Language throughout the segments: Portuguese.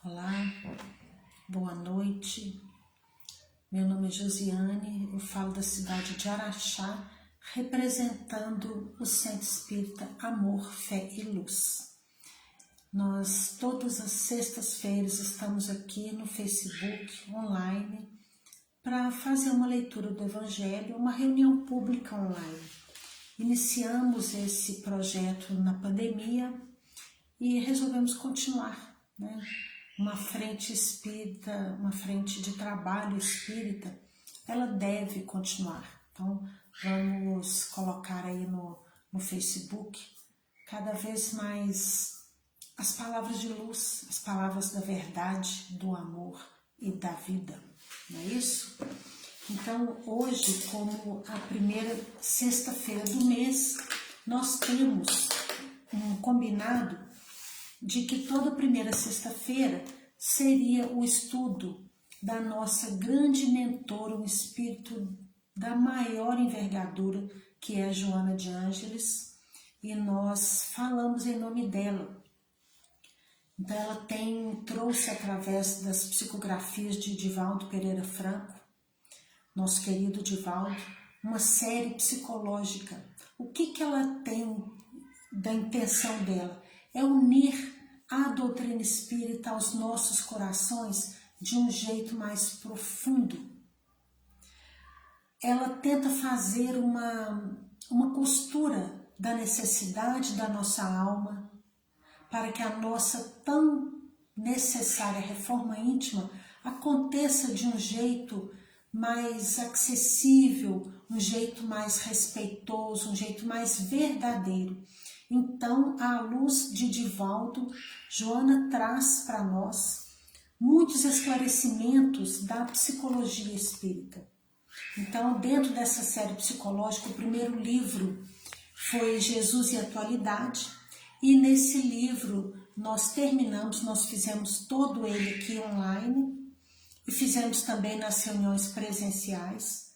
Olá, boa noite. Meu nome é Josiane, eu falo da cidade de Araxá, representando o Centro Espírita Amor, Fé e Luz. Nós, todas as sextas-feiras, estamos aqui no Facebook, online, para fazer uma leitura do Evangelho, uma reunião pública online. Iniciamos esse projeto na pandemia e resolvemos continuar, né? Uma frente espírita, uma frente de trabalho espírita, ela deve continuar. Então, vamos colocar aí no Facebook cada vez mais as palavras de luz, as palavras da verdade, do amor e da vida, não é isso? Então, hoje, como a primeira sexta-feira do mês, nós temos um combinado de que toda primeira sexta-feira seria o estudo da nossa grande mentora, um espírito da maior envergadura, que é a Joana de Ângeles, e nós falamos em nome dela. Então ela trouxe através das psicografias de Divaldo Pereira Franco, nosso querido Divaldo, uma série psicológica. O que ela tem da intenção dela? É unir a doutrina espírita aos nossos corações de um jeito mais profundo. Ela tenta fazer uma costura da necessidade da nossa alma para que a nossa tão necessária reforma íntima aconteça de um jeito mais acessível, um jeito mais respeitoso, um jeito mais verdadeiro. Então, à luz de Divaldo, Joana traz para nós muitos esclarecimentos da psicologia espírita. Então, dentro dessa série psicológica, o primeiro livro foi Jesus e Atualidade, e nesse livro nós fizemos todo ele aqui online, e fizemos também nas reuniões presenciais,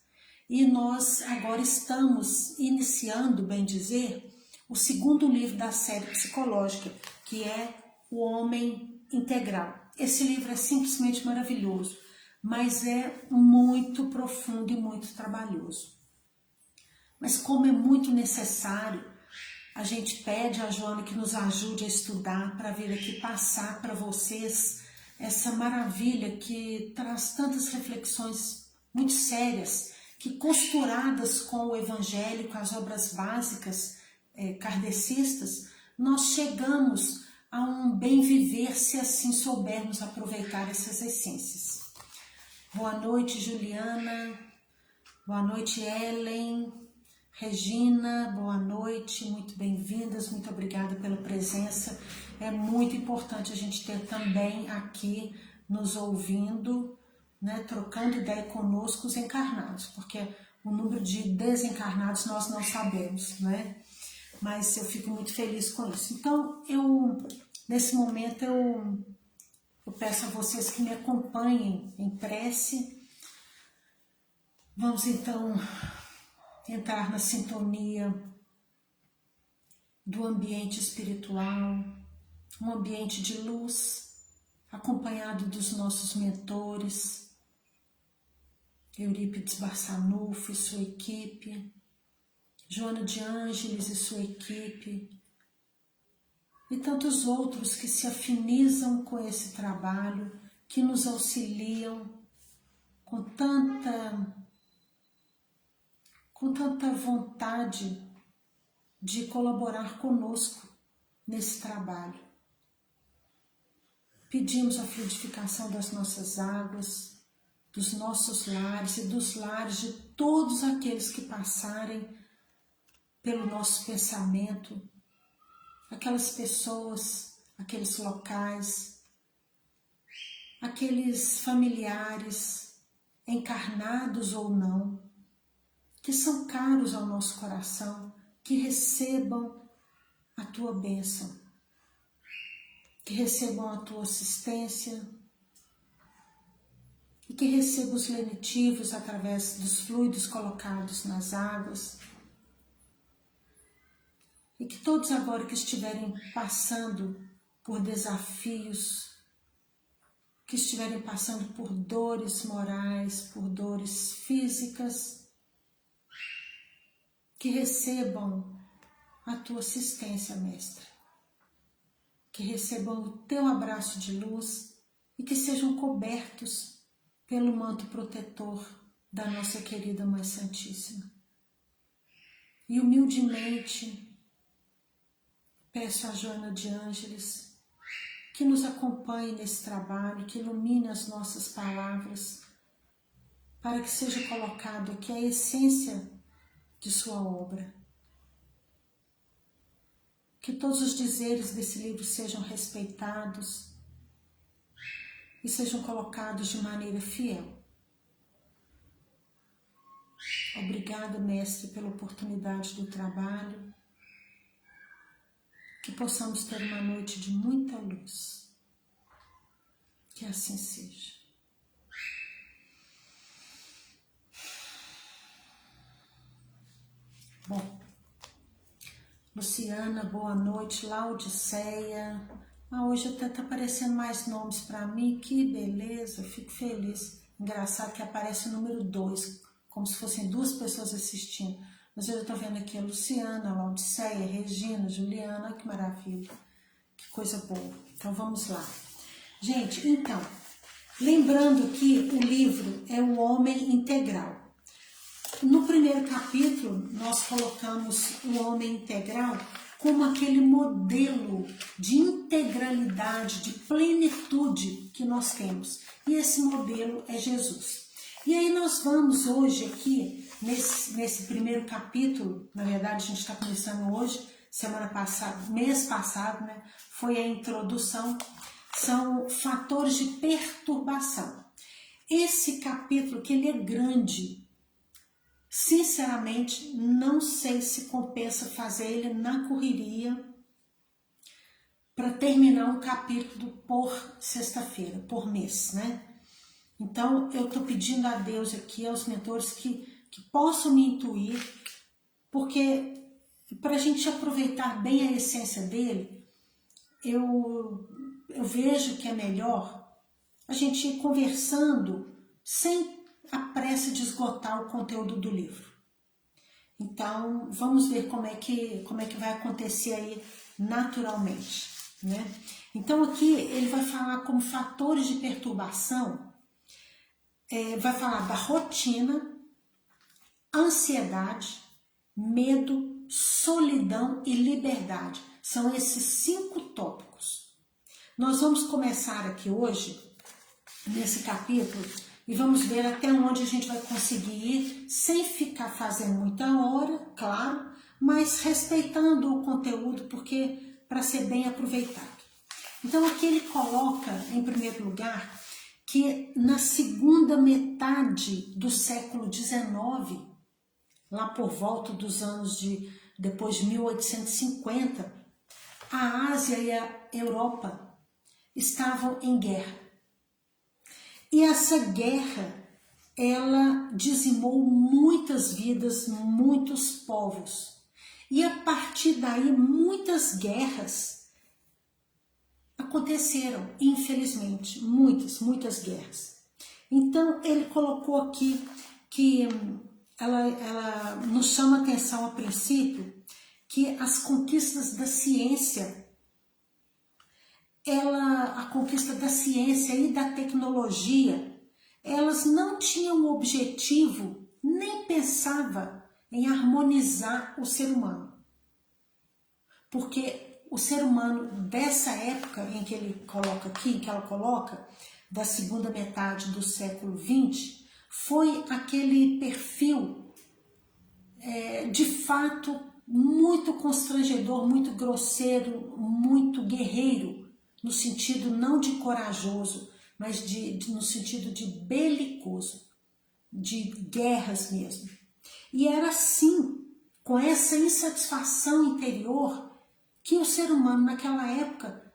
e nós agora estamos iniciando, bem dizer, o segundo livro da série psicológica, que é O Homem Integral. Esse livro é simplesmente maravilhoso, mas é muito profundo e muito trabalhoso. Mas como é muito necessário, a gente pede a Joana que nos ajude a estudar para vir aqui passar para vocês essa maravilha que traz tantas reflexões muito sérias, que costuradas com o Evangelho, com as obras básicas kardecistas, nós chegamos a um bem viver se assim soubermos aproveitar essas essências. Boa noite, Juliana. Boa noite, Ellen. Regina, boa noite, muito bem-vindas, muito obrigada pela presença. É muito importante a gente ter também aqui nos ouvindo, né, trocando ideia conosco os encarnados, porque o número de desencarnados nós não sabemos, né? Mas eu fico muito feliz com isso. Então, nesse momento, eu peço a vocês que me acompanhem em prece. Vamos então entrar na sintonia do ambiente espiritual, um ambiente de luz, acompanhado dos nossos mentores, Eurípides Barçanufo e sua equipe, Joana de Ângeles e sua equipe, e tantos outros que se afinizam com esse trabalho, que nos auxiliam com tanta vontade de colaborar conosco nesse trabalho. Pedimos a fluidificação das nossas águas, dos nossos lares e dos lares de todos aqueles que passarem pelo nosso pensamento, aquelas pessoas, aqueles locais, aqueles familiares, encarnados ou não, que são caros ao nosso coração, que recebam a tua bênção, que recebam a tua assistência e que recebam os lenitivos através dos fluidos colocados nas águas. E que todos agora que estiverem passando por desafios que estiverem passando por dores morais, por dores físicas, que recebam a tua assistência, Mestre, que recebam o teu abraço de luz e que sejam cobertos pelo manto protetor da nossa querida Mãe Santíssima. E humildemente peço a Joana de Ângeles que nos acompanhe nesse trabalho, que ilumine as nossas palavras, para que seja colocado aqui a essência de sua obra. Que todos os dizeres desse livro sejam respeitados e sejam colocados de maneira fiel. Obrigada, Mestre, pela oportunidade do trabalho. Que possamos ter uma noite de muita luz. Que assim seja. Bom, Luciana, boa noite. Laudiceia. Hoje até está aparecendo mais nomes para mim. Que beleza, fico feliz. Engraçado que aparece o número 2, como se fossem 2 pessoas assistindo. Mas eu já estou vendo aqui a Luciana, a Laudiceia, a Regina, a Juliana. Olha que maravilha, que coisa boa. Então vamos lá. Gente, então, lembrando que o livro é o Homem Integral. No primeiro capítulo, nós colocamos o homem integral como aquele modelo de integralidade, de plenitude que nós temos. E esse modelo é Jesus. E aí nós vamos hoje aqui, nesse primeiro capítulo, na verdade a gente está começando hoje, semana passada, mês passado, né, foi a introdução, são fatores de perturbação. Esse capítulo, que ele é grande, sinceramente, não sei se compensa fazer ele na correria para terminar um capítulo por sexta-feira, por mês, né? Então, eu estou pedindo a Deus aqui, aos mentores, que possam me intuir, porque para a gente aproveitar bem a essência dele, eu vejo que é melhor a gente ir conversando sem a pressa de esgotar o conteúdo do livro. Então, vamos ver como é que vai acontecer aí naturalmente, né? Então, aqui ele vai falar como fatores de perturbação, vai falar da rotina, ansiedade, medo, solidão e liberdade. São esses 5 tópicos. Nós vamos começar aqui hoje, nesse capítulo, e vamos ver até onde a gente vai conseguir ir, sem ficar fazendo muita hora, claro, mas respeitando o conteúdo, porque para ser bem aproveitado. Então aqui ele coloca, em primeiro lugar, que na segunda metade do século XIX, lá por volta dos anos depois de 1850, a Ásia e a Europa estavam em guerra. E essa guerra, ela dizimou muitas vidas, muitos povos. E a partir daí, muitas guerras aconteceram, infelizmente, muitas guerras. Então, ele colocou aqui que ela nos chama a atenção a princípio que as conquistas da ciência, a conquista da ciência e da tecnologia, elas não tinham o objetivo, nem pensava em harmonizar o ser humano. Porque o ser humano dessa época em que ele coloca aqui, que ela coloca, da segunda metade do século XX, foi aquele perfil, de fato, muito constrangedor, muito grosseiro, muito guerreiro, no sentido não de corajoso, mas no sentido de belicoso, de guerras mesmo. E era assim, com essa insatisfação interior, que o ser humano naquela época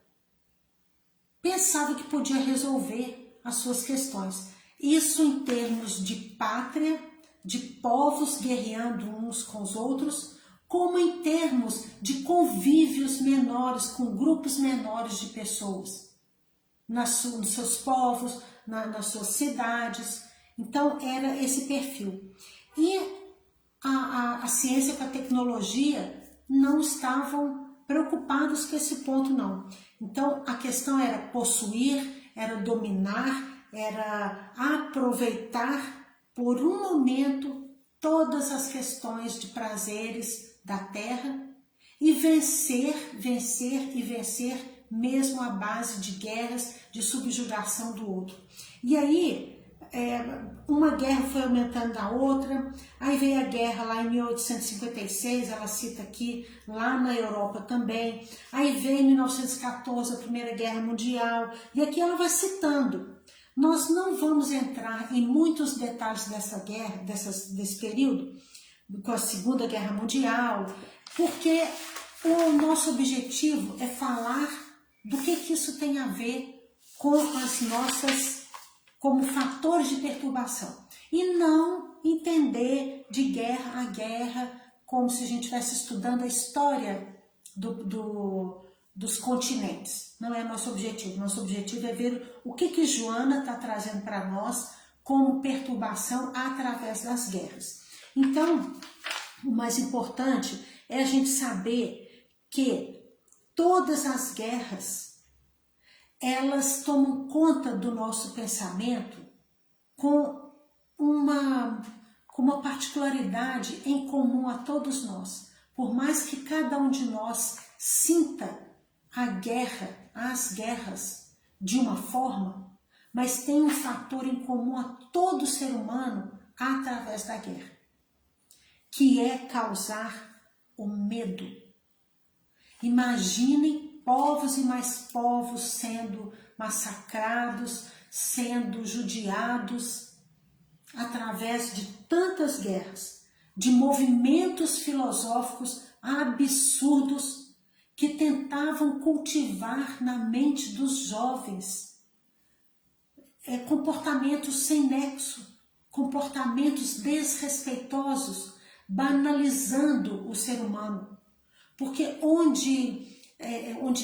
pensava que podia resolver as suas questões. Isso em termos de pátria, de povos guerreando uns com os outros, como em termos de convívios menores, com grupos menores de pessoas. nos seus povos, nas suas cidades. Então era esse perfil. E a ciência com a tecnologia não estavam preocupados com esse ponto não. Então a questão era possuir, era dominar, era aproveitar por um momento todas as questões de prazeres da terra e vencer, vencer e vencer, mesmo à base de guerras, de subjugação do outro. E aí, uma guerra foi aumentando a outra, aí veio a guerra lá em 1856, ela cita aqui, lá na Europa também, aí veio em 1914 a Primeira Guerra Mundial, e aqui ela vai citando. Nós não vamos entrar em muitos detalhes dessa guerra, desse período, com a Segunda Guerra Mundial, porque o nosso objetivo é falar do que isso tem a ver com as nossas, como fatores de perturbação. E não entender de guerra a guerra, como se a gente estivesse estudando a história dos continentes. Não é nosso objetivo. Nosso objetivo é ver o que Joana está trazendo para nós como perturbação através das guerras. Então, o mais importante é a gente saber que todas as guerras, elas tomam conta do nosso pensamento com uma particularidade em comum a todos nós. Por mais que cada um de nós sinta as guerras de uma forma, mas tem um fator em comum a todo ser humano através da guerra, que é causar o medo. Imaginem povos e mais povos sendo massacrados, sendo judiados através de tantas guerras, de movimentos filosóficos absurdos que tentavam cultivar na mente dos jovens comportamentos sem nexo, comportamentos desrespeitosos, banalizando o ser humano. Porque onde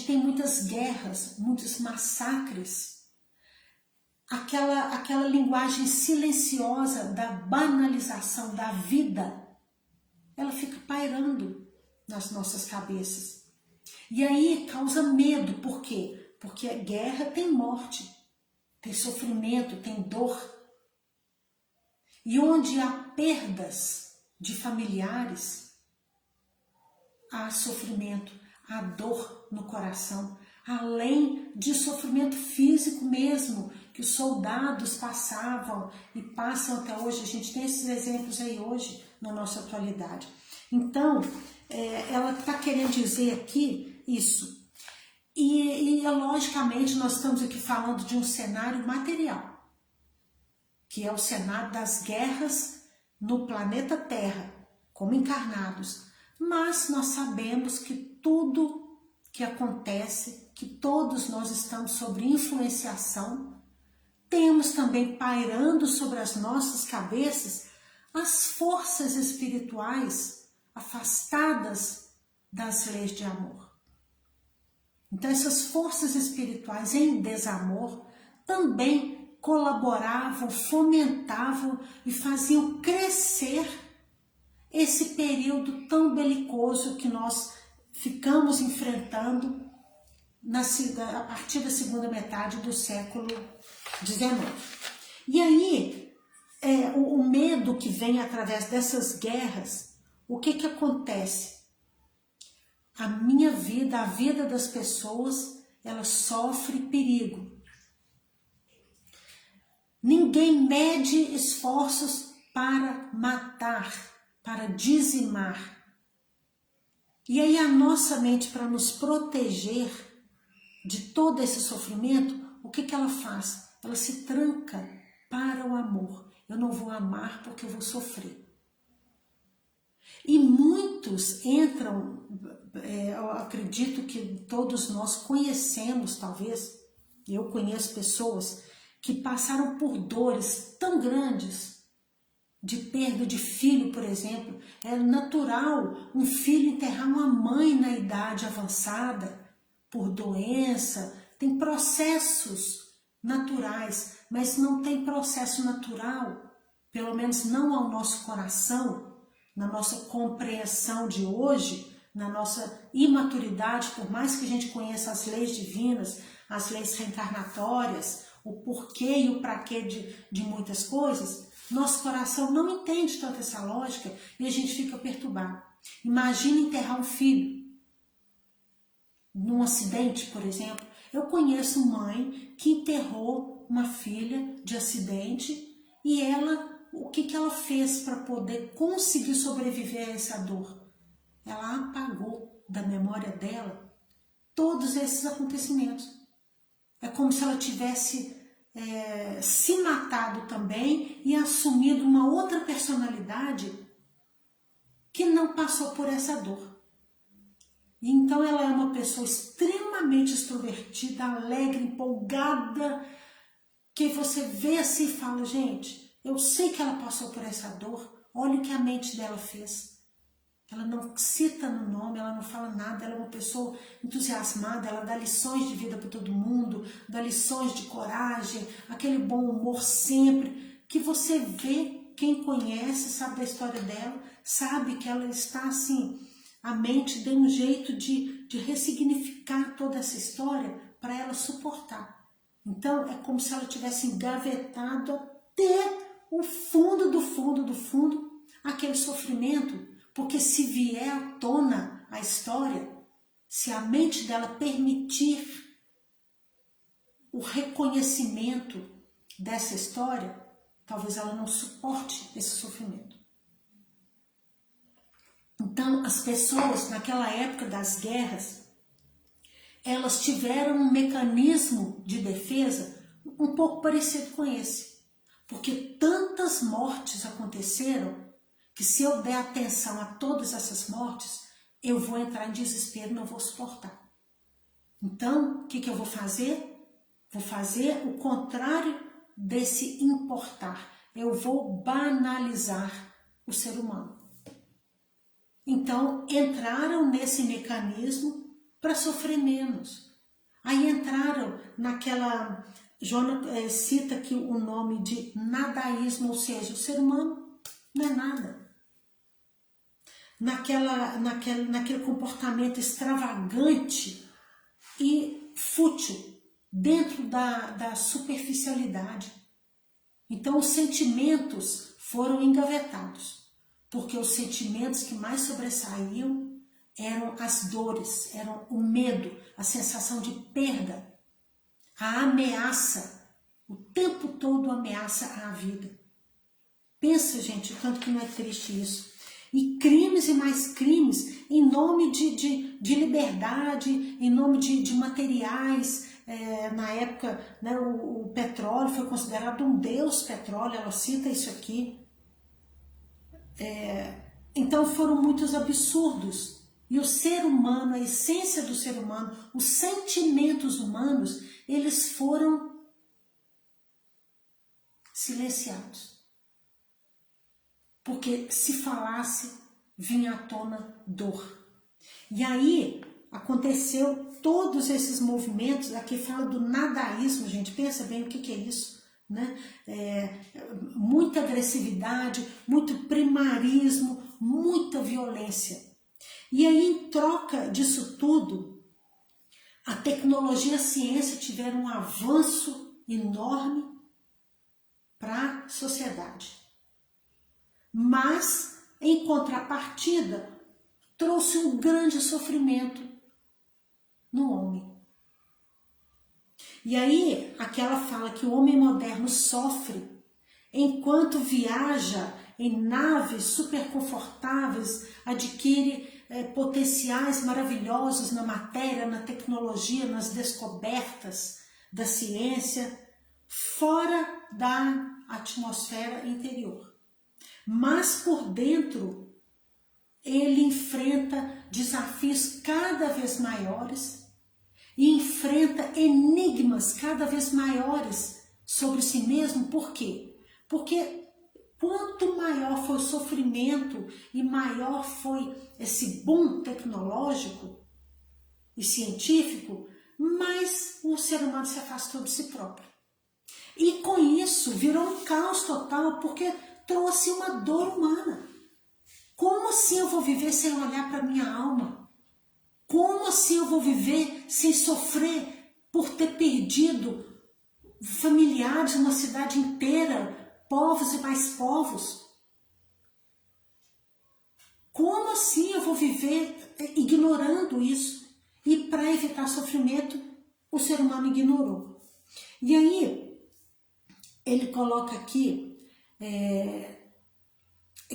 tem muitas guerras, muitos massacres, aquela linguagem silenciosa da banalização da vida, ela fica pairando nas nossas cabeças. E aí causa medo, por quê? Porque a guerra tem morte, tem sofrimento, tem dor. E onde há perdas de familiares, há sofrimento, há dor no coração, além de sofrimento físico mesmo, que os soldados passavam e passam até hoje. A gente tem esses exemplos aí hoje, na nossa atualidade. Então, ela está querendo dizer aqui isso. E logicamente, nós estamos aqui falando de um cenário material, que é o cenário das guerras no planeta Terra, como encarnados. Mas nós sabemos que tudo que acontece, que todos nós estamos sob influenciação, temos também pairando sobre as nossas cabeças as forças espirituais afastadas das leis de amor. Então essas forças espirituais em desamor também colaboravam, fomentavam e faziam crescer esse período tão belicoso que nós ficamos enfrentando a partir da segunda metade do século XIX. E aí, o medo que vem através dessas guerras, o que acontece? A minha vida, a vida das pessoas, ela sofre perigo. Ninguém mede esforços para matar, para dizimar. E aí a nossa mente, para nos proteger de todo esse sofrimento, o que ela faz? Ela se tranca para o amor. Eu não vou amar porque eu vou sofrer. E muitos entram, eu acredito que todos nós conhecemos, talvez, eu conheço pessoas que passaram por dores tão grandes, de perda de filho, por exemplo. É natural um filho enterrar uma mãe na idade avançada, por doença, tem processos naturais, mas não tem processo natural, pelo menos não ao nosso coração, na nossa compreensão de hoje, na nossa imaturidade, por mais que a gente conheça as leis divinas, as leis reencarnatórias, o porquê e o praquê de muitas coisas, nosso coração não entende tanto essa lógica e a gente fica perturbado. Imagina enterrar um filho num acidente, por exemplo. Eu conheço mãe que enterrou uma filha de acidente e o que ela fez para poder conseguir sobreviver a essa dor? Ela apagou da memória dela todos esses acontecimentos. É como se ela tivesse se matado também e assumido uma outra personalidade que não passou por essa dor. Então ela é uma pessoa extremamente extrovertida, alegre, empolgada, que você vê assim e fala, gente, eu sei que ela passou por essa dor, olha o que a mente dela fez. Ela não cita no nome, ela não fala nada, ela é uma pessoa entusiasmada, ela dá lições de vida para todo mundo, dá lições de coragem, aquele bom humor sempre, que você vê, quem conhece, sabe da história dela, sabe que ela está assim, a mente deu um jeito de ressignificar toda essa história para ela suportar. Então é como se ela tivesse engavetado até o fundo do fundo do fundo aquele sofrimento. Porque se vier à tona a história, se a mente dela permitir o reconhecimento dessa história, talvez ela não suporte esse sofrimento. Então, as pessoas naquela época das guerras, elas tiveram um mecanismo de defesa um pouco parecido com esse. Porque tantas mortes aconteceram que se eu der atenção a todas essas mortes, eu vou entrar em desespero e não vou suportar. Então, o que eu vou fazer? Vou fazer o contrário desse importar. Eu vou banalizar o ser humano. Então, entraram nesse mecanismo para sofrer menos. Aí entraram naquela... Jonas cita aqui o nome de nadaísmo, ou seja, o ser humano não é nada. Naquele comportamento extravagante e fútil, dentro da superficialidade. Então os sentimentos foram engavetados, porque os sentimentos que mais sobressaíam eram as dores, eram o medo, a sensação de perda, a ameaça, o tempo todo ameaça à vida. Pensa, gente, o tanto que não é triste isso. E crimes e mais crimes em nome de liberdade, em nome de materiais. Na época, né, o petróleo foi considerado um deus petróleo, ela cita isso aqui. Então foram muitos absurdos. E o ser humano, a essência do ser humano, os sentimentos humanos, eles foram silenciados. Porque se falasse, vinha à tona dor. E aí aconteceu todos esses movimentos, aqui fala do nadaísmo, gente, pensa bem o que é isso, né? Muita agressividade, muito primarismo, muita violência. E aí em troca disso tudo, a tecnologia e a ciência tiveram um avanço enorme para a sociedade. Mas, em contrapartida, trouxe um grande sofrimento no homem. E aí, aquela fala que o homem moderno sofre enquanto viaja em naves super confortáveis, adquire potenciais maravilhosos na matéria, na tecnologia, nas descobertas da ciência, fora da atmosfera interior. Mas por dentro, ele enfrenta desafios cada vez maiores e enfrenta enigmas cada vez maiores sobre si mesmo. Por quê? Porque quanto maior foi o sofrimento e maior foi esse boom tecnológico e científico, mais o ser humano se afastou de si próprio. E com isso virou um caos total, porque trouxe uma dor humana. Como assim eu vou viver sem olhar para a minha alma? Como assim eu vou viver sem sofrer por ter perdido familiares, uma cidade inteira, povos e mais povos? Como assim eu vou viver ignorando isso? E para evitar sofrimento, o ser humano ignorou. E aí, ele coloca aqui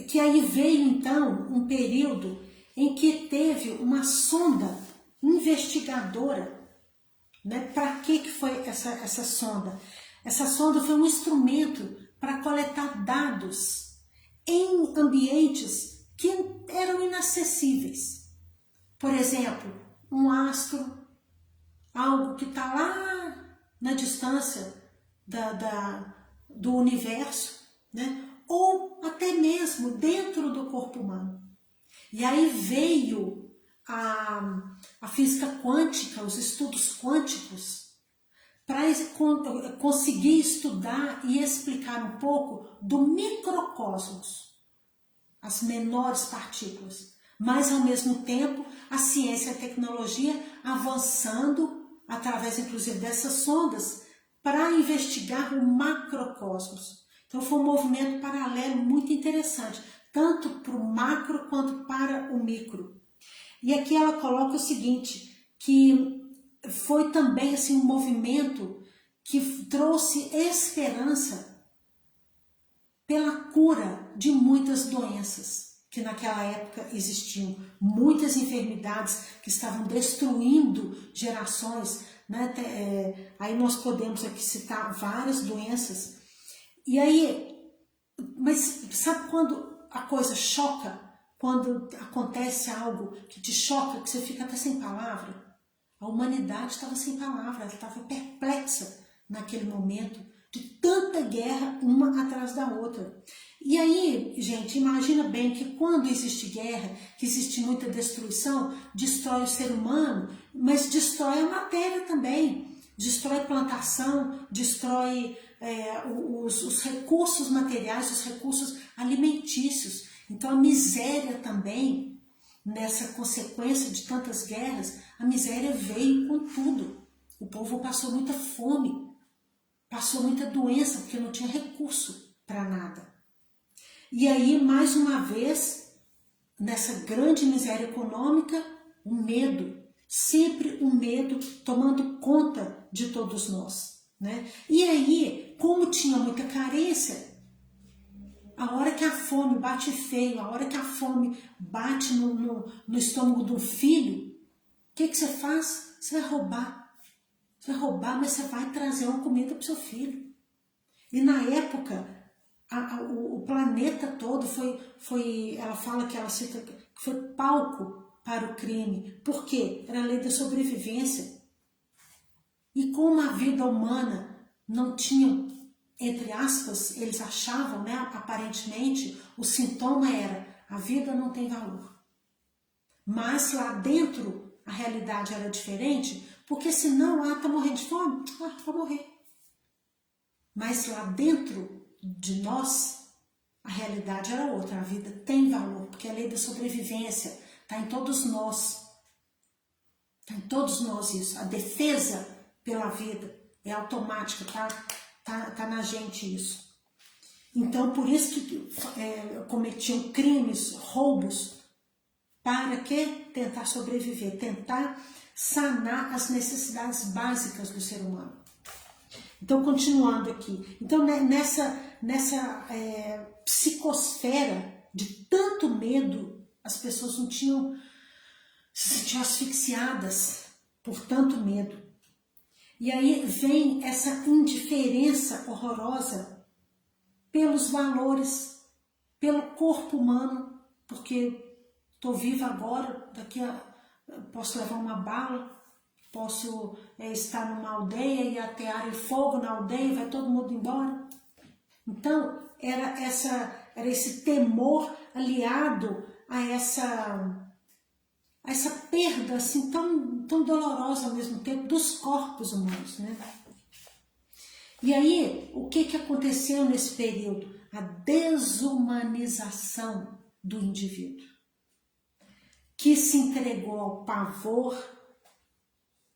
que aí veio então um período em que teve uma sonda investigadora, né? Para que foi essa sonda? Essa sonda foi um instrumento para coletar dados em ambientes que eram inacessíveis. Por exemplo, um astro, algo que está lá na distância do universo, né? Ou até mesmo dentro do corpo humano. E aí veio a física quântica, os estudos quânticos, para conseguir estudar e explicar um pouco do microcosmos, as menores partículas, mas ao mesmo tempo a ciência e a tecnologia avançando através inclusive dessas sondas para investigar o macrocosmos. Então foi um movimento paralelo muito interessante, tanto para o macro quanto para o micro. E aqui ela coloca o seguinte, que foi também assim, um movimento que trouxe esperança pela cura de muitas doenças que naquela época existiam, muitas enfermidades que estavam destruindo gerações, né? Aí nós podemos aqui citar várias doenças. E aí, mas sabe quando a coisa choca? Quando acontece algo que te choca, que você fica até sem palavra? A humanidade estava sem palavra, ela estava perplexa naquele momento, de tanta guerra uma atrás da outra. E aí, gente, imagina bem que quando existe guerra, que existe muita destruição, destrói o ser humano, mas destrói a matéria também, destrói plantação, destrói os recursos materiais, os recursos alimentícios. Então a miséria também, nessa consequência de tantas guerras, a miséria veio com tudo. O povo passou muita fome, passou muita doença, porque não tinha recurso para nada. E aí, mais uma vez, nessa grande miséria econômica, o medo, sempre o medo tomando conta de todos nós, né? E aí, como tinha muita carência, a hora que a fome bate feio, a hora que a fome bate no estômago do filho, o que você faz? Você vai roubar. Você vai roubar, mas você vai trazer uma comida para o seu filho. E na época, o planeta todo foi, ela fala que ela cita que foi palco para o crime. Por quê? Era a lei da sobrevivência. E como a vida humana não tinha, entre aspas, eles achavam, né, aparentemente, o sintoma era a vida não tem valor. Mas lá dentro a realidade era diferente, porque senão, tá morrendo de fome? Vai morrer. Mas lá dentro de nós, a realidade era outra, a vida tem valor, porque a lei da sobrevivência está em todos nós. Está em todos nós isso. A defesa pela vida é automática, tá na gente isso. Então, por isso que cometiam crimes, roubos, para que tentar sobreviver, tentar sanar as necessidades básicas do ser humano. Então, continuando aqui. Então, nessa psicosfera de tanto medo, as pessoas se sentiam asfixiadas por tanto medo. E aí vem essa indiferença horrorosa pelos valores, pelo corpo humano, porque estou viva agora, posso levar uma bala, posso estar numa aldeia e atearem fogo na aldeia e vai todo mundo embora. Então, era esse temor aliado a essa perda assim tão dolorosa ao mesmo tempo dos corpos humanos, né? E aí, o que aconteceu nesse período? A desumanização do indivíduo, que se entregou ao pavor,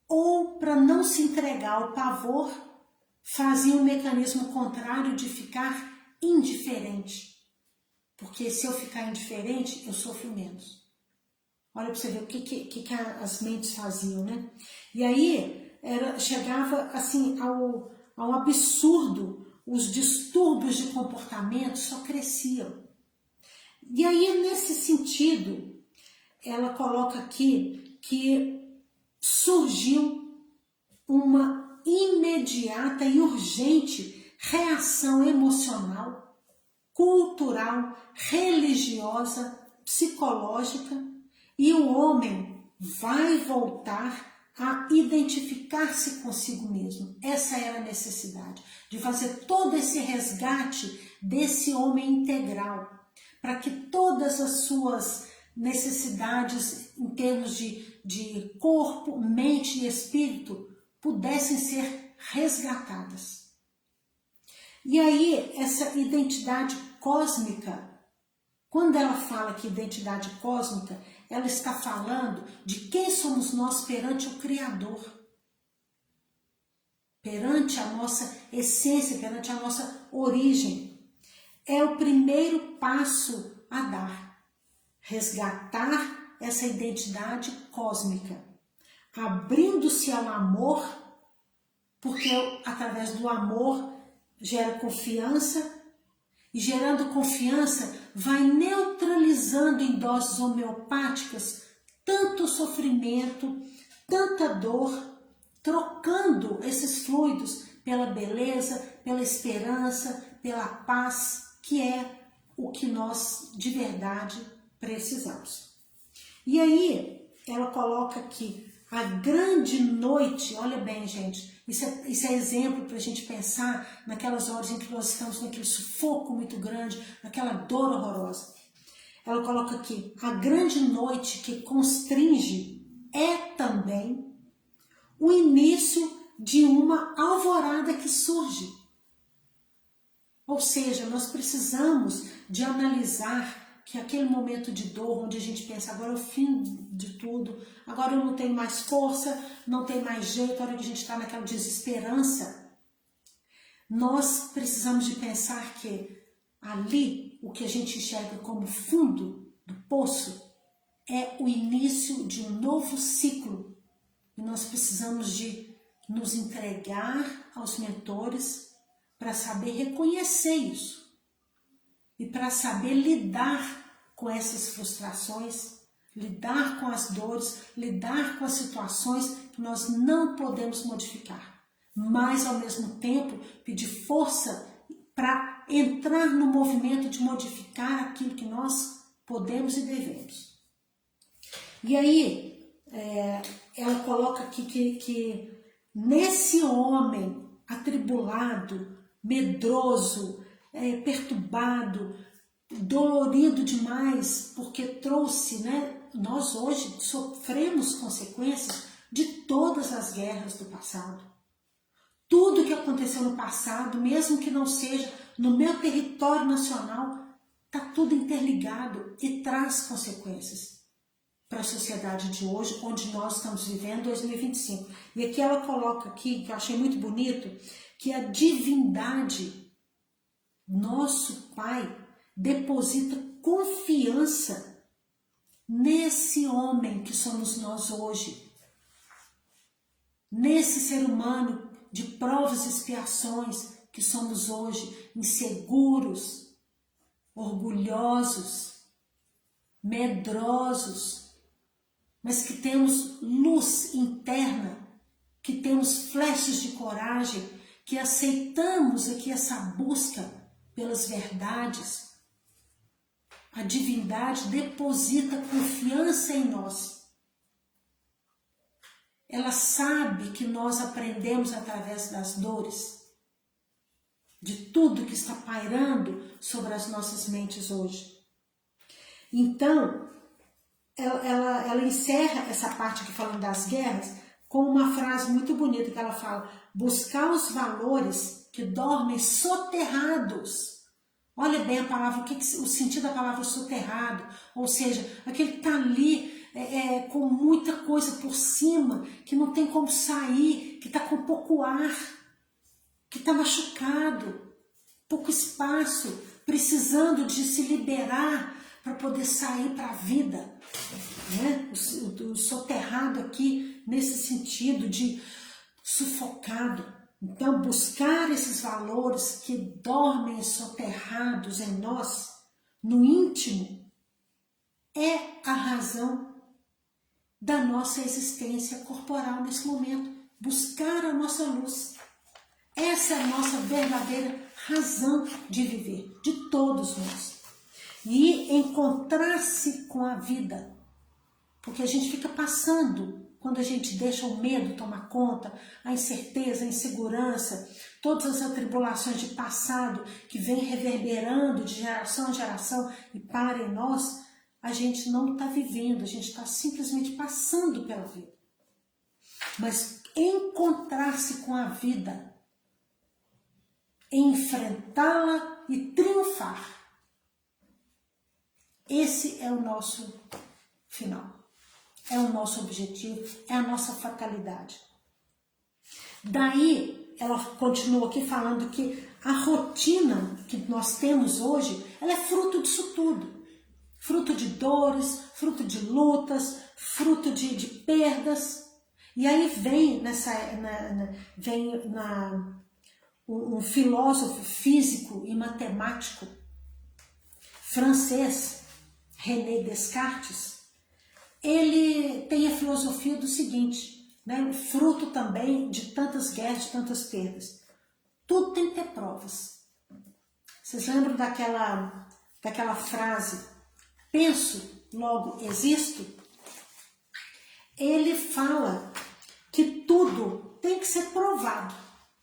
ou para não se entregar ao pavor, fazia um mecanismo contrário de ficar indiferente. Porque se eu ficar indiferente, eu sofro menos. Olha para você ver o que as mentes faziam, né? E aí chegava assim ao absurdo, os distúrbios de comportamento só cresciam. E aí, nesse sentido, ela coloca aqui que surgiu uma imediata e urgente reação emocional, cultural, religiosa, psicológica, e o homem vai voltar a identificar-se consigo mesmo. Essa era a necessidade, de fazer todo esse resgate desse homem integral, para que todas as suas necessidades em termos de corpo, mente e espírito pudessem ser resgatadas. E aí, essa identidade cósmica, quando ela fala que identidade cósmica, ela está falando de quem somos nós perante o Criador, perante a nossa essência, perante a nossa origem. É o primeiro passo a dar, resgatar essa identidade cósmica, abrindo-se ao amor, porque através do amor gera confiança, e gerando confiança vai neutralizando em doses homeopáticas tanto sofrimento, tanta dor, trocando esses fluidos pela beleza, pela esperança, pela paz, que é o que nós de verdade precisamos. E aí ela coloca aqui a grande noite. Olha bem, gente, isso é exemplo para a gente pensar naquelas horas em que nós estamos naquele sufoco muito grande, naquela dor horrorosa. Ela coloca aqui, a grande noite que constringe é também o início de uma alvorada que surge. Ou seja, nós precisamos de analisar que aquele momento de dor, onde a gente pensa, agora é o fim de tudo, agora eu não tenho mais força, não tem mais jeito, a hora que a gente está naquela desesperança, nós precisamos de pensar que ali, o que a gente enxerga como fundo do poço, é o início de um novo ciclo. E nós precisamos de nos entregar aos mentores para saber reconhecer isso. E para saber lidar com essas frustrações, lidar com as dores, lidar com as situações que nós não podemos modificar. Mas, ao mesmo tempo, pedir força para entrar no movimento de modificar aquilo que nós podemos e devemos. E aí, ela coloca aqui que nesse homem atribulado, medroso, perturbado, dolorido demais, porque trouxe, né? Nós hoje sofremos consequências de todas as guerras do passado. Tudo que aconteceu no passado, mesmo que não seja no meu território nacional, está tudo interligado e traz consequências para a sociedade de hoje, onde nós estamos vivendo 2025. E aqui ela coloca aqui, que eu achei muito bonito, que a divindade, nosso Pai, deposita confiança nesse homem que somos nós hoje, nesse ser humano de provas e expiações que somos hoje, inseguros, orgulhosos, medrosos, mas que temos luz interna, que temos flechas de coragem, que aceitamos aqui essa busca pelas verdades. A divindade deposita confiança em nós. Ela sabe que nós aprendemos através das dores, de tudo que está pairando sobre as nossas mentes hoje. Então, ela encerra essa parte aqui falando das guerras com uma frase muito bonita que ela fala: buscar os valores que dormem soterrados. Olha bem a palavra, o sentido da palavra soterrado, ou seja, aquele que está ali com muita coisa por cima, que não tem como sair, que está com pouco ar, que está machucado, pouco espaço, precisando de se liberar para poder sair para a vida, né? O soterrado aqui, nesse sentido de sufocado. Então, buscar esses valores que dormem soterrados em nós, no íntimo, é a razão da nossa existência corporal nesse momento. Buscar a nossa luz. Essa é a nossa verdadeira razão de viver, de todos nós. E encontrar-se com a vida. Porque a gente fica passando, quando a gente deixa o medo tomar conta, a incerteza, a insegurança, todas as atribulações de passado que vem reverberando de geração em geração e para em nós, a gente não está vivendo, a gente está simplesmente passando pela vida. Mas encontrar-se com a vida, enfrentá-la e triunfar, esse é o nosso final. É o nosso objetivo, é a nossa fatalidade. Daí, ela continua aqui falando que a rotina que nós temos hoje, ela é fruto disso tudo. Fruto de dores, fruto de lutas, fruto de perdas. E aí vem um filósofo físico e matemático francês, René Descartes. Ele tem a filosofia do seguinte, né? Fruto também de tantas guerras, de tantas perdas. Tudo tem que ter provas. Vocês lembram daquela frase, penso, logo existo? Ele fala que tudo tem que ser provado.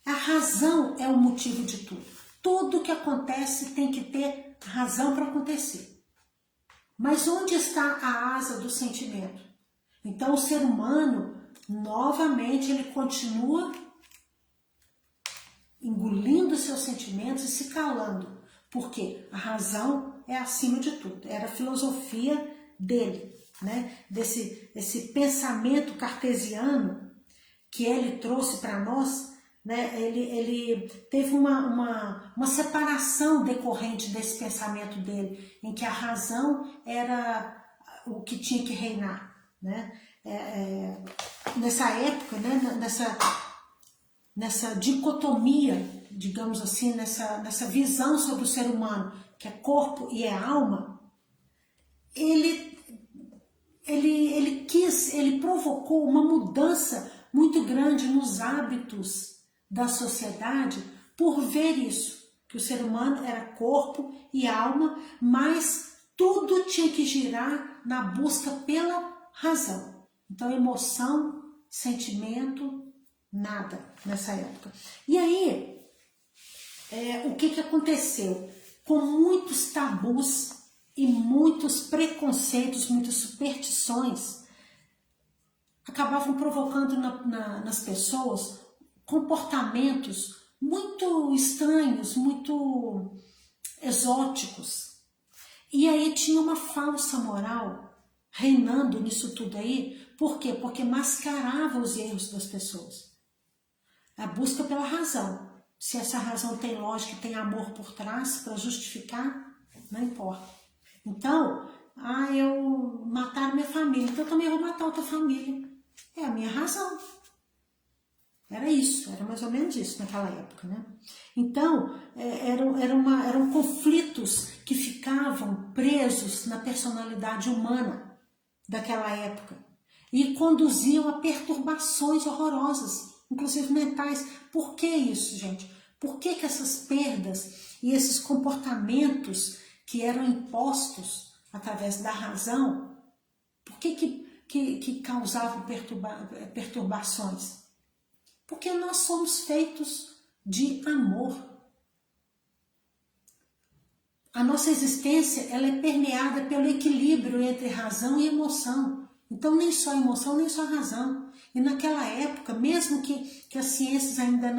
A razão é o motivo de tudo. Tudo que acontece tem que ter razão para acontecer. Mas onde está a asa do sentimento? Então o ser humano, novamente, ele continua engolindo seus sentimentos e se calando. Porque a razão é acima de tudo. Era a filosofia dele, né? Esse pensamento cartesiano que ele trouxe para nós, né? Ele teve uma separação decorrente desse pensamento dele, em que a razão era o que tinha que reinar, né? Nessa época, né? nessa dicotomia, digamos assim, nessa visão sobre o ser humano, que é corpo e é alma, ele provocou uma mudança muito grande nos hábitos da sociedade por ver isso, que o ser humano era corpo e alma, mas tudo tinha que girar na busca pela razão. Então, emoção, sentimento, nada nessa época. E aí, o que aconteceu? Com muitos tabus e muitos preconceitos, muitas superstições, acabavam provocando nas pessoas comportamentos muito estranhos, muito exóticos. E aí tinha uma falsa moral reinando nisso tudo aí. Por quê? Porque mascarava os erros das pessoas. A busca pela razão. Se essa razão tem lógica e tem amor por trás para justificar, não importa. Então, eu mataram minha família, então eu também vou matar outra família. É a minha razão. Era isso, era mais ou menos isso naquela época, né? Então, eram conflitos que ficavam presos na personalidade humana daquela época e conduziam a perturbações horrorosas, inclusive mentais. Por que isso, gente? Por que essas perdas e esses comportamentos que eram impostos através da razão, por que causavam perturbações? Porque nós somos feitos de amor. a nossa existência ela é permeada pelo equilíbrio entre razão e emoção. Então nem só emoção, nem só razão. E naquela época, mesmo que as ciências ainda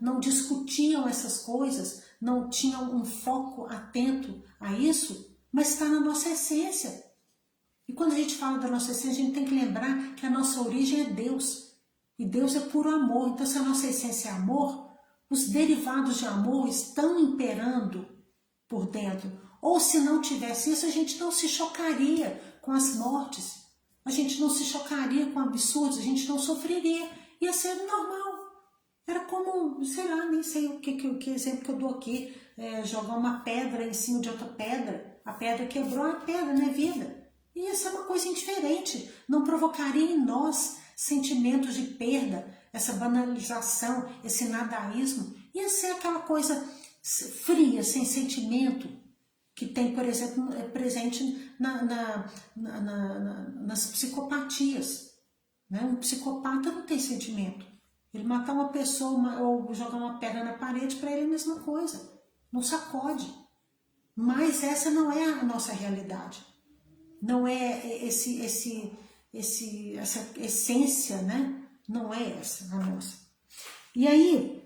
não discutiam essas coisas, não tinham um foco atento a isso, mas está na nossa essência. E quando a gente fala da nossa essência, a gente tem que lembrar que a nossa origem é Deus. E Deus é puro amor. Então se a nossa essência é amor, os derivados de amor estão imperando por dentro. Ou se não tivesse isso, a gente não se chocaria com as mortes. A gente não se chocaria com absurdos, a gente não sofreria. Ia ser normal. Era como, sei lá, nem sei que exemplo que eu dou aqui. Jogar uma pedra em cima de outra pedra. A pedra quebrou, a pedra não é vida. Ia ser uma coisa indiferente. Não provocaria em nós sentimentos de perda, essa banalização, esse nadaísmo. Ia ser aquela coisa fria, sem sentimento, que tem, por exemplo, presente nas psicopatias. Né? Um psicopata não tem sentimento. Ele matar uma pessoa ou jogar uma pedra na parede, para ele é a mesma coisa. Não sacode. Mas essa não é a nossa realidade. Não é essa essência, né? Não é essa a nossa. E aí,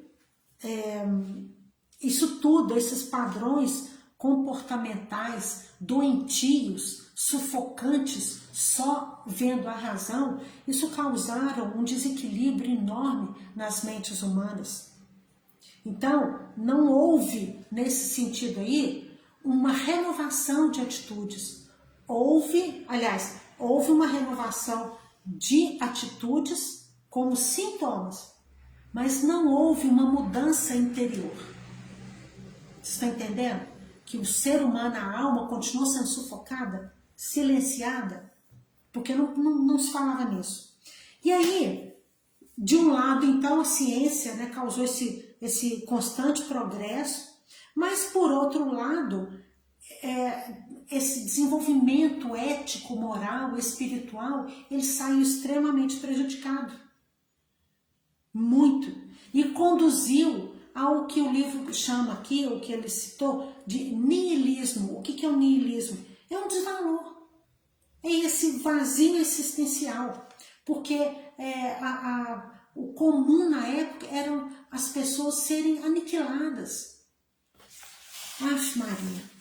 isso tudo, esses padrões comportamentais, doentios, sufocantes, só vendo a razão, isso causaram um desequilíbrio enorme nas mentes humanas. Então, não houve, nesse sentido aí, uma renovação de atitudes. Houve uma renovação de atitudes como sintomas, mas não houve uma mudança interior. Você está entendendo? Que o ser humano, a alma, continuou sendo sufocada, silenciada, porque não se falava nisso. E aí, de um lado, então, a ciência, né, causou esse constante progresso, mas, por outro lado, esse desenvolvimento ético, moral, espiritual, ele saiu extremamente prejudicado. Muito. E conduziu ao que o livro chama aqui, o que ele citou, de niilismo. O que é o niilismo? É um desvalor. É esse vazio existencial. Porque o comum na época eram as pessoas serem aniquiladas. Aff, Maria.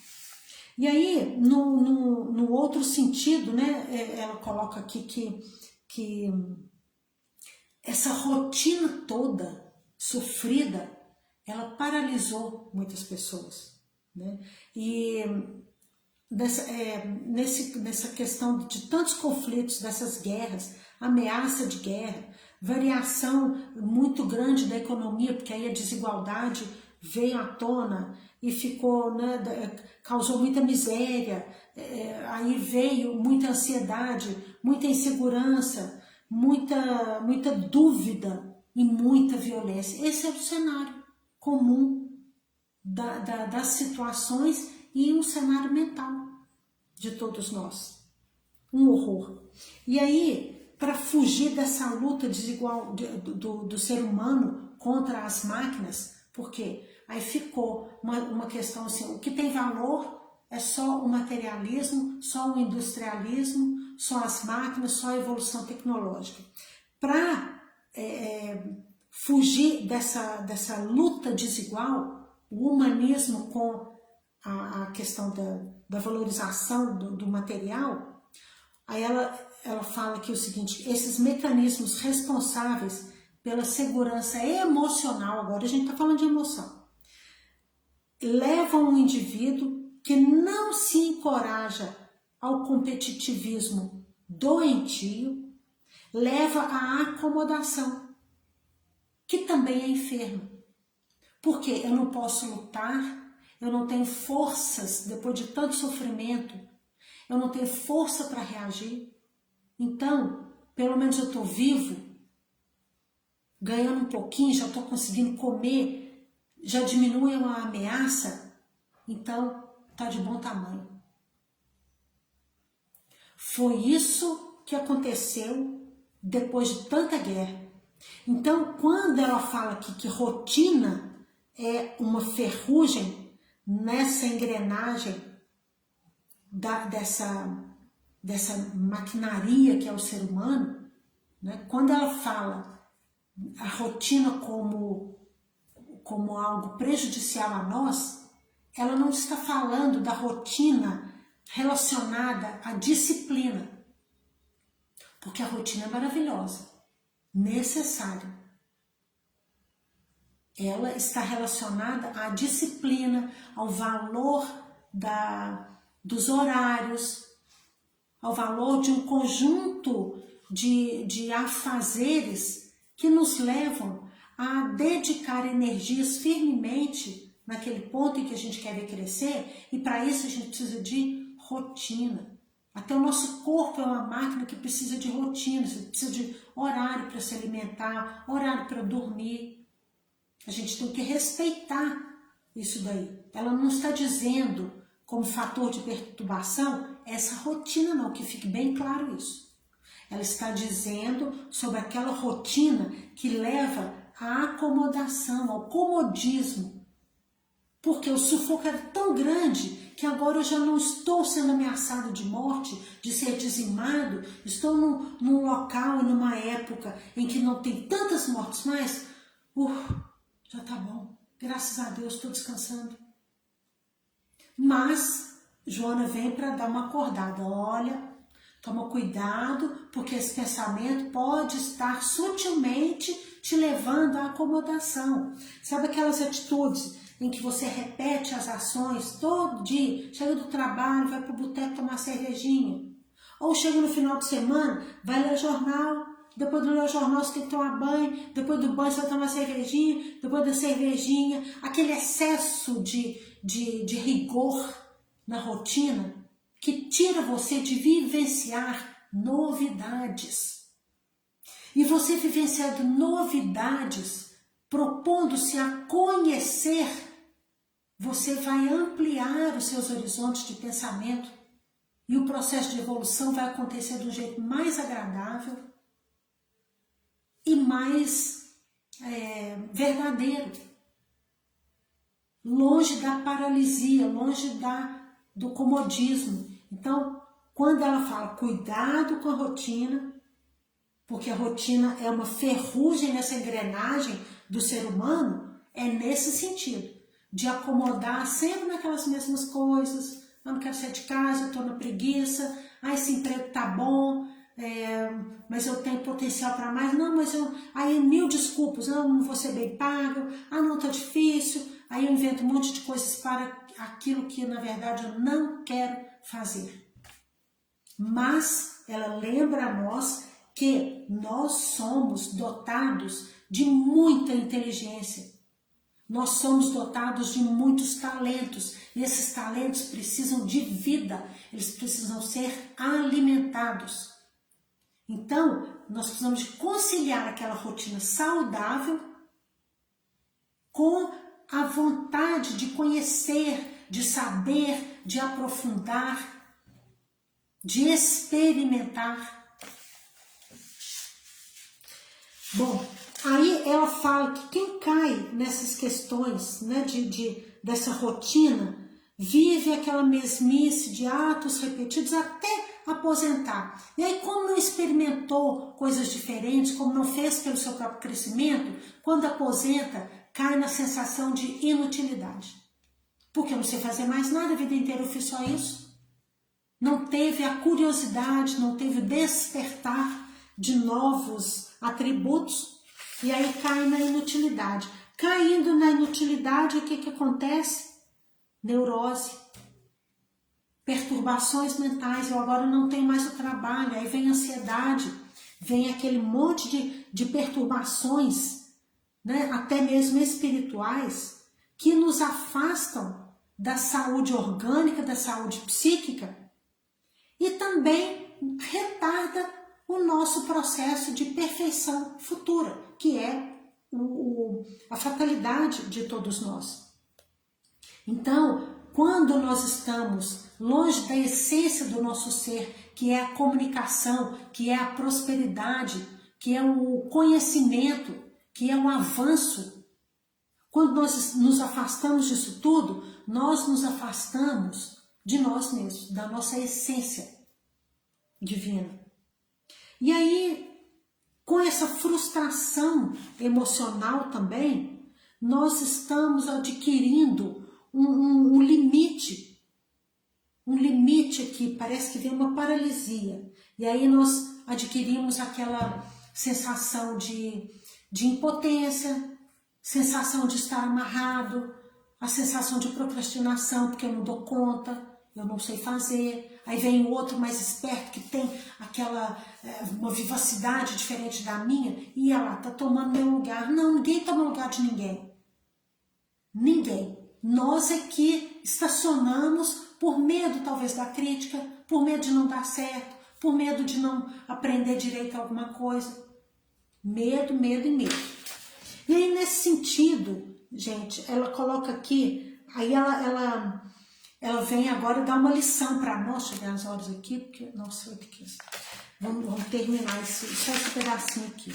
E aí, no outro sentido, né, ela coloca aqui que essa rotina toda sofrida, ela paralisou muitas pessoas. Né? E nessa questão de tantos conflitos, dessas guerras, ameaça de guerra, variação muito grande da economia, porque aí a desigualdade veio à tona e ficou, né, causou muita miséria, aí veio muita ansiedade, muita insegurança, muita dúvida e muita violência. Esse é o cenário comum das situações e um cenário mental de todos nós. Um horror. E aí, para fugir dessa luta desigual do ser humano contra as máquinas, por quê? Aí ficou uma questão assim, o que tem valor é só o materialismo, só o industrialismo, só as máquinas, só a evolução tecnológica. Para fugir dessa luta desigual, o humanismo com a questão da valorização do material, aí ela fala aqui o seguinte, esses mecanismos responsáveis pela segurança emocional, agora a gente está falando de emoção, levam o indivíduo que não se encoraja ao competitivismo doentio, leva à acomodação, que também é enfermo. Porque eu não posso lutar, eu não tenho forças, depois de tanto sofrimento, eu não tenho força para reagir. Então, pelo menos eu estou vivo, ganhando um pouquinho, já estou conseguindo comer, já diminui uma ameaça, então está de bom tamanho. Foi isso que aconteceu depois de tanta guerra. Então, quando ela fala aqui que rotina é uma ferrugem nessa engrenagem dessa maquinaria que é o ser humano, né? Quando ela fala a rotina como algo prejudicial a nós, ela não está falando da rotina relacionada à disciplina, porque a rotina é maravilhosa, necessária. Ela está relacionada à disciplina, ao valor dos horários, ao valor de um conjunto de afazeres que nos levam a dedicar energias firmemente naquele ponto em que a gente quer ver crescer, e para isso a gente precisa de rotina. Até o nosso corpo é uma máquina que precisa de rotina, você precisa de horário para se alimentar, horário para dormir. A gente tem que respeitar isso daí. Ela não está dizendo como fator de perturbação essa rotina não, que fique bem claro isso. Ela está dizendo sobre aquela rotina que leva à acomodação, ao comodismo. Porque o sufoco era tão grande que agora eu já não estou sendo ameaçado de morte, de ser dizimado, estou num local e numa época em que não tem tantas mortes mais. Já tá bom, graças a Deus estou descansando. Mas Joana vem para dar uma acordada. Olha, toma cuidado, porque esse pensamento pode estar sutilmente te levando à acomodação. Sabe aquelas atitudes em que você repete as ações todo dia, chega do trabalho, vai para o boteco tomar cervejinha, ou chega no final de semana, vai ler jornal, depois de ler o jornal você tem que tomar banho, depois do banho você vai tomar cervejinha, depois da cervejinha, aquele excesso de rigor na rotina que tira você de vivenciar novidades. E você vivenciando novidades, propondo-se a conhecer, você vai ampliar os seus horizontes de pensamento e o processo de evolução vai acontecer de um jeito mais agradável e mais verdadeiro. Longe da paralisia, longe do comodismo. Então, quando ela fala cuidado com a rotina, porque a rotina é uma ferrugem nessa engrenagem do ser humano, é nesse sentido, de acomodar sempre naquelas mesmas coisas. Eu não quero sair de casa, eu estou na preguiça, esse emprego tá bom, mas eu tenho potencial para mais, não, mas aí mil desculpas, não vou ser bem pago, não, tá difícil, aí eu invento um monte de coisas para aquilo que na verdade eu não quero fazer. Mas ela lembra a nós que nós somos dotados de muita inteligência, nós somos dotados de muitos talentos, e esses talentos precisam de vida, eles precisam ser alimentados. Então, nós precisamos de conciliar aquela rotina saudável com a vontade de conhecer, de saber, de aprofundar, de experimentar. Bom, aí ela fala que quem cai nessas questões, né, dessa rotina, vive aquela mesmice de atos repetidos até aposentar. E aí, como não experimentou coisas diferentes, como não fez pelo seu próprio crescimento, quando aposenta, cai na sensação de inutilidade. Porque eu não sei fazer mais nada, a vida inteira eu fiz só isso. Não teve a curiosidade, não teve o despertar de novos atributos, e aí cai na inutilidade. Caindo na inutilidade, o que acontece? Neurose, perturbações mentais, eu agora não tenho mais o trabalho, aí vem ansiedade, vem aquele monte de perturbações, né, até mesmo espirituais, que nos afastam da saúde orgânica, da saúde psíquica, e também retarda o nosso processo de perfeição futura, que é a fatalidade de todos nós. Então, quando nós estamos longe da essência do nosso ser, que é a comunicação, que é a prosperidade, que é o conhecimento, que é o avanço, quando nós nos afastamos disso tudo, nós nos afastamos de nós mesmos, da nossa essência divina. E aí, com essa frustração emocional também, nós estamos adquirindo um limite aqui, parece que vem uma paralisia. E aí nós adquirimos aquela sensação de impotência, sensação de estar amarrado, a sensação de procrastinação, porque eu não dou conta, eu não sei fazer. Aí vem o outro mais esperto que tem uma vivacidade diferente da minha e ela está tomando meu lugar. Não, ninguém toma lugar de ninguém. Ninguém. Nós é que estacionamos por medo talvez da crítica, por medo de não dar certo, por medo de não aprender direito alguma coisa. Medo, medo e medo. E aí nesse sentido, gente, ela coloca aqui, aí ela vem agora dar uma lição para nós, chegar as horas aqui, porque, nossa, vamos terminar só esse pedacinho aqui.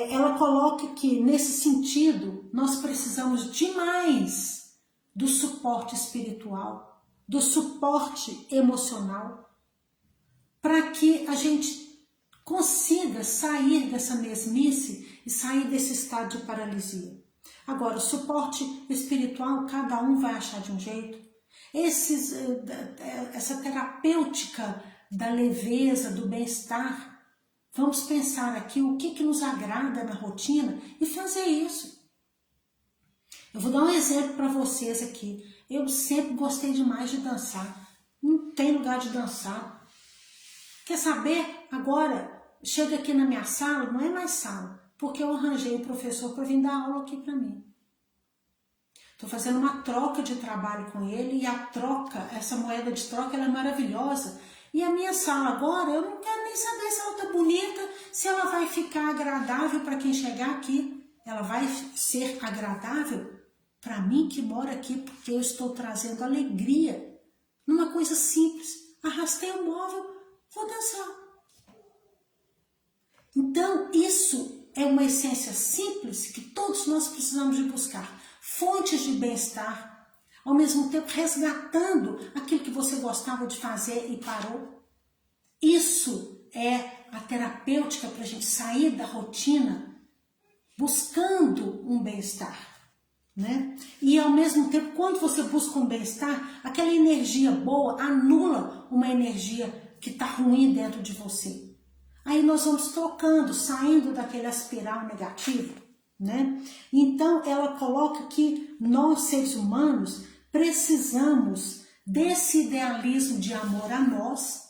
Ela coloca que, nesse sentido, nós precisamos demais do suporte espiritual, do suporte emocional, para que a gente consiga sair dessa mesmice e sair desse estado de paralisia. Agora, o suporte espiritual, cada um vai achar de um jeito. Essa terapêutica da leveza, do bem-estar, vamos pensar aqui o que nos agrada na rotina e fazer isso. Eu vou dar um exemplo para vocês aqui. Eu sempre gostei demais de dançar. Não tem lugar de dançar. Quer saber? Agora, chega aqui na minha sala, não é mais sala, porque eu arranjei o professor para vir dar aula aqui para mim. Estou fazendo uma troca de trabalho com ele e a troca, essa moeda de troca, ela é maravilhosa. E a minha sala agora, eu não quero nem saber se ela está bonita, se ela vai ficar agradável para quem chegar aqui. Ela vai ser agradável para mim que mora aqui, porque eu estou trazendo alegria numa coisa simples. Arrastei o móvel, vou dançar. Então, isso é uma essência simples que todos nós precisamos de buscar. Fontes de bem-estar, ao mesmo tempo resgatando aquilo que você gostava de fazer e parou. Isso é a terapêutica para a gente sair da rotina buscando um bem-estar, né? E ao mesmo tempo, quando você busca um bem-estar, aquela energia boa anula uma energia que está ruim dentro de você. Aí nós vamos trocando, saindo daquele espiral negativo, né? Então ela coloca que nós, seres humanos, precisamos desse idealismo de amor a nós,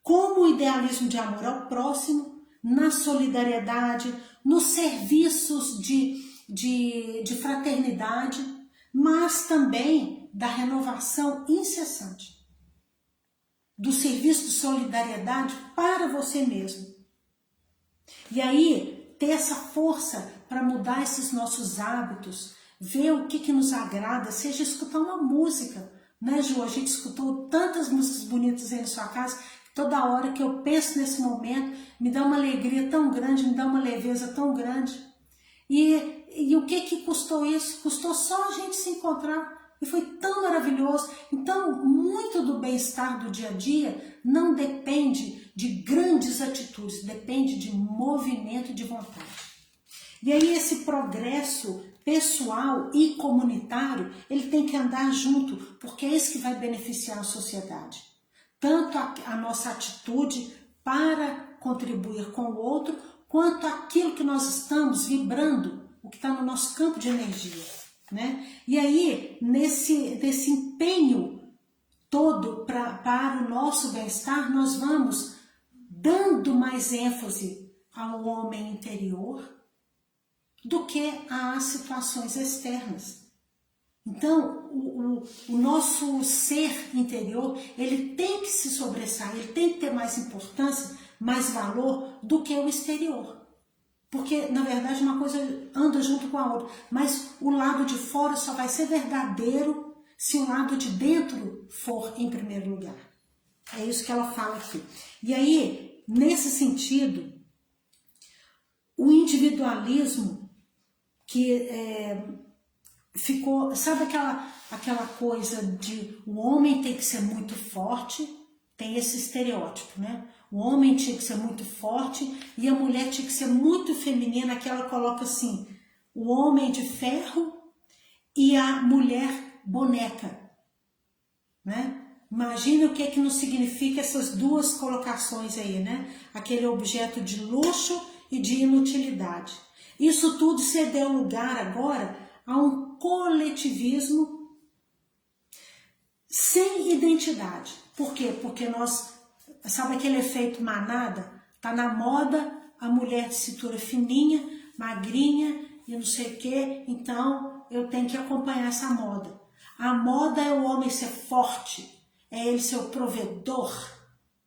como o idealismo de amor ao próximo, na solidariedade, nos serviços de fraternidade, mas também da renovação incessante, do serviço de solidariedade para você mesmo. E aí, ter essa força para mudar esses nossos hábitos, ver o que nos agrada, seja escutar uma música, né, Ju? A gente escutou tantas músicas bonitas aí na sua casa, que toda hora que eu penso nesse momento, me dá uma alegria tão grande, me dá uma leveza tão grande. E o que custou isso? Custou só a gente se encontrar. E foi tão maravilhoso. Então, muito do bem-estar do dia a dia não depende de grandes atitudes, depende de movimento e de vontade. E aí esse progresso pessoal e comunitário, ele tem que andar junto, porque é isso que vai beneficiar a sociedade. Tanto a nossa atitude para contribuir com o outro, quanto aquilo que nós estamos vibrando, o que está no nosso campo de energia, né? E aí, nesse empenho todo para o nosso bem-estar, nós vamos dando mais ênfase ao homem interior do que às situações externas. Então, o nosso ser interior, ele tem que se sobressair, ele tem que ter mais importância, mais valor do que o exterior. Porque, na verdade, uma coisa anda junto com a outra. Mas o lado de fora só vai ser verdadeiro se o lado de dentro for em primeiro lugar. É isso que ela fala aqui. E aí, nesse sentido, o individualismo, que ficou, sabe aquela coisa de o homem tem que ser muito forte, tem esse estereótipo, né? O homem tinha que ser muito forte e a mulher tinha que ser muito feminina, que ela coloca assim, o homem de ferro e a mulher boneca, né? Imagina o que não significa essas duas colocações aí, né? Aquele objeto de luxo e de inutilidade. Isso tudo cedeu lugar agora a um coletivismo sem identidade. Por quê? Porque nós, sabe aquele efeito manada? Tá na moda a mulher de cintura fininha, magrinha e não sei o quê, então eu tenho que acompanhar essa moda. A moda é o homem ser forte, é ele ser o provedor.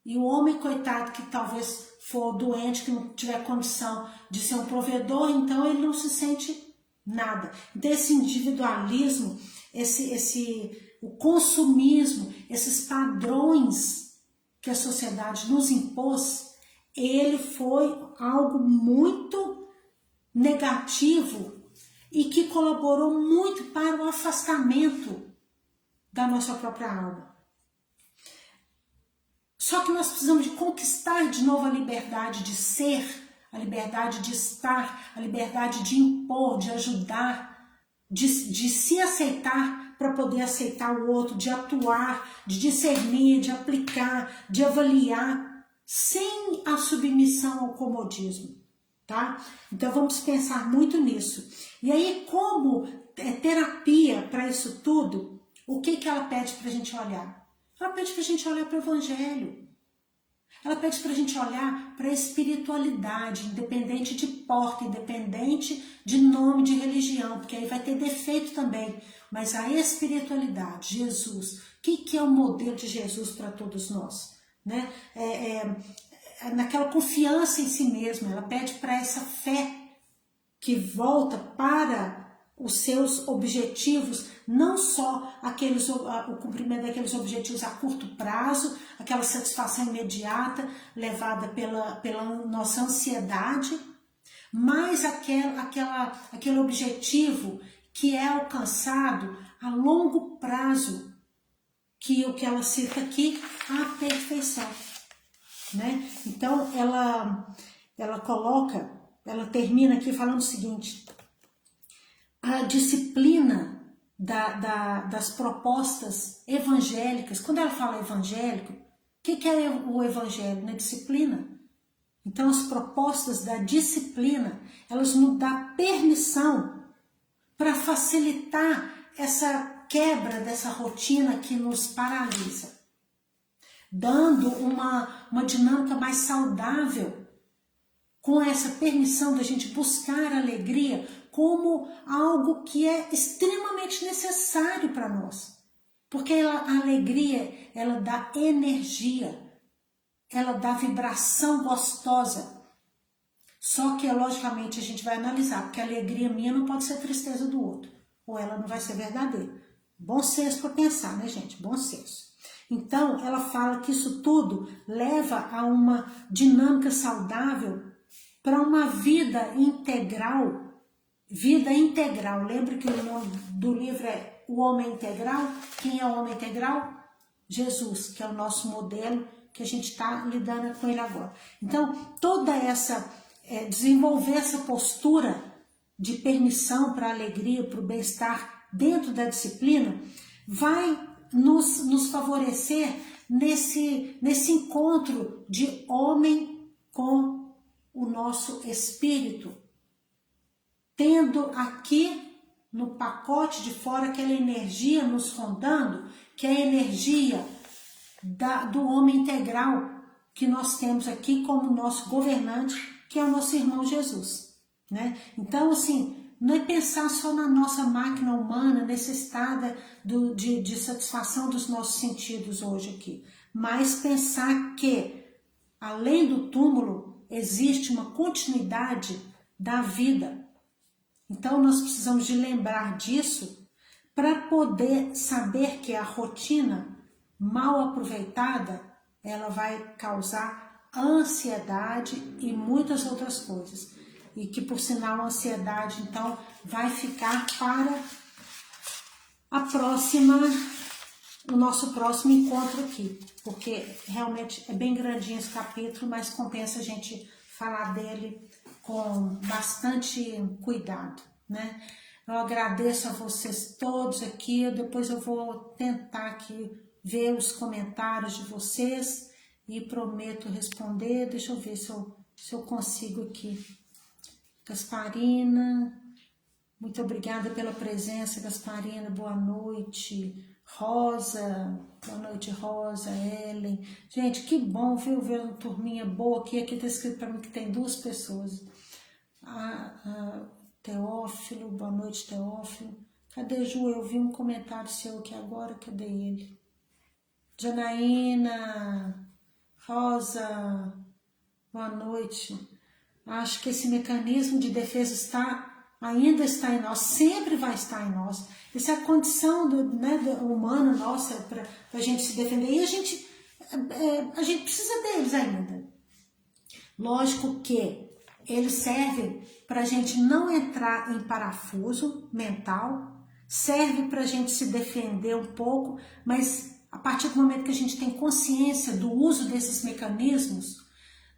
E o homem, coitado, que talvez for doente, que não tiver condição de ser um provedor, então ele não se sente nada. Então esse individualismo, o consumismo, esses padrões que a sociedade nos impôs, ele foi algo muito negativo e que colaborou muito para o afastamento da nossa própria alma. Só que nós precisamos de conquistar de novo a liberdade de ser, a liberdade de estar, a liberdade de impor, de ajudar, de se aceitar para poder aceitar o outro, de atuar, de discernir, de aplicar, de avaliar, sem a submissão ao comodismo, tá? Então vamos pensar muito nisso. E aí, como terapia para isso tudo, o que ela pede para a gente olhar? Ela pede para a gente olhar para o Evangelho. Ela pede para a gente olhar para a espiritualidade, independente de porta, independente de nome de religião, porque aí vai ter defeito também. Mas a espiritualidade, Jesus, o que é o modelo de Jesus para todos nós? Né? Naquela confiança em si mesma, ela pede para essa fé que volta para os seus objetivos, não só o cumprimento daqueles objetivos a curto prazo, aquela satisfação imediata levada pela nossa ansiedade, mas aquele objetivo que é alcançado a longo prazo, que o que ela cita aqui, a perfeição. Né? Então ela termina aqui falando o seguinte: a disciplina das propostas evangélicas. Quando ela fala evangélico, o que é o evangelho? Na disciplina. Então as propostas da disciplina, elas nos dão permissão para facilitar essa quebra dessa rotina que nos paralisa, dando uma dinâmica mais saudável, com essa permissão da gente buscar alegria como algo que é extremamente necessário para nós. Porque a alegria, ela dá energia, ela dá vibração gostosa. Só que, logicamente, a gente vai analisar, porque a alegria minha não pode ser a tristeza do outro, ou ela não vai ser verdadeira. Bom senso para pensar, né, gente? Bom senso. Então, ela fala que isso tudo leva a uma dinâmica saudável para uma vida integral. Vida integral. Lembra que o nome do livro é O Homem Integral? Quem é o Homem Integral? Jesus, que é o nosso modelo, que a gente está lidando com ele agora. Então, toda essa, desenvolver essa postura de permissão para a alegria, para o bem-estar dentro da disciplina, vai nos favorecer nesse encontro de homem com o nosso espírito, tendo aqui no pacote de fora aquela energia nos rondando, que é a energia do homem integral que nós temos aqui como nosso governante, que é o nosso irmão Jesus. Né? Então, assim, não é pensar só na nossa máquina humana necessitada de satisfação dos nossos sentidos hoje aqui, mas pensar que, além do túmulo, existe uma continuidade da vida. Então, nós precisamos de lembrar disso para poder saber que a rotina mal aproveitada, ela vai causar ansiedade e muitas outras coisas. E que, por sinal, a ansiedade, então, vai ficar para o nosso próximo encontro aqui, porque realmente é bem grandinho esse capítulo, mas compensa a gente falar dele com bastante cuidado, né? Eu agradeço a vocês todos aqui, depois eu vou tentar aqui ver os comentários de vocês e prometo responder. Deixa eu ver se eu consigo aqui. Gasparina, muito obrigada pela presença, Gasparina, boa noite. Rosa, boa noite, Rosa, Ellen. Gente, que bom, viu, ver uma turminha boa aqui. Aqui tá escrito para mim que tem 2 pessoas. Teófilo, boa noite, Teófilo. Cadê, Ju? Eu vi um comentário seu aqui agora, cadê ele? Janaína, Rosa, boa noite. Acho que esse mecanismo de defesa ainda está em nós, sempre vai estar em nós. Essa é a condição humana nossa para a gente se defender. E a gente precisa deles ainda. Lógico que eles servem para a gente não entrar em parafuso mental, serve para a gente se defender um pouco, mas a partir do momento que a gente tem consciência do uso desses mecanismos,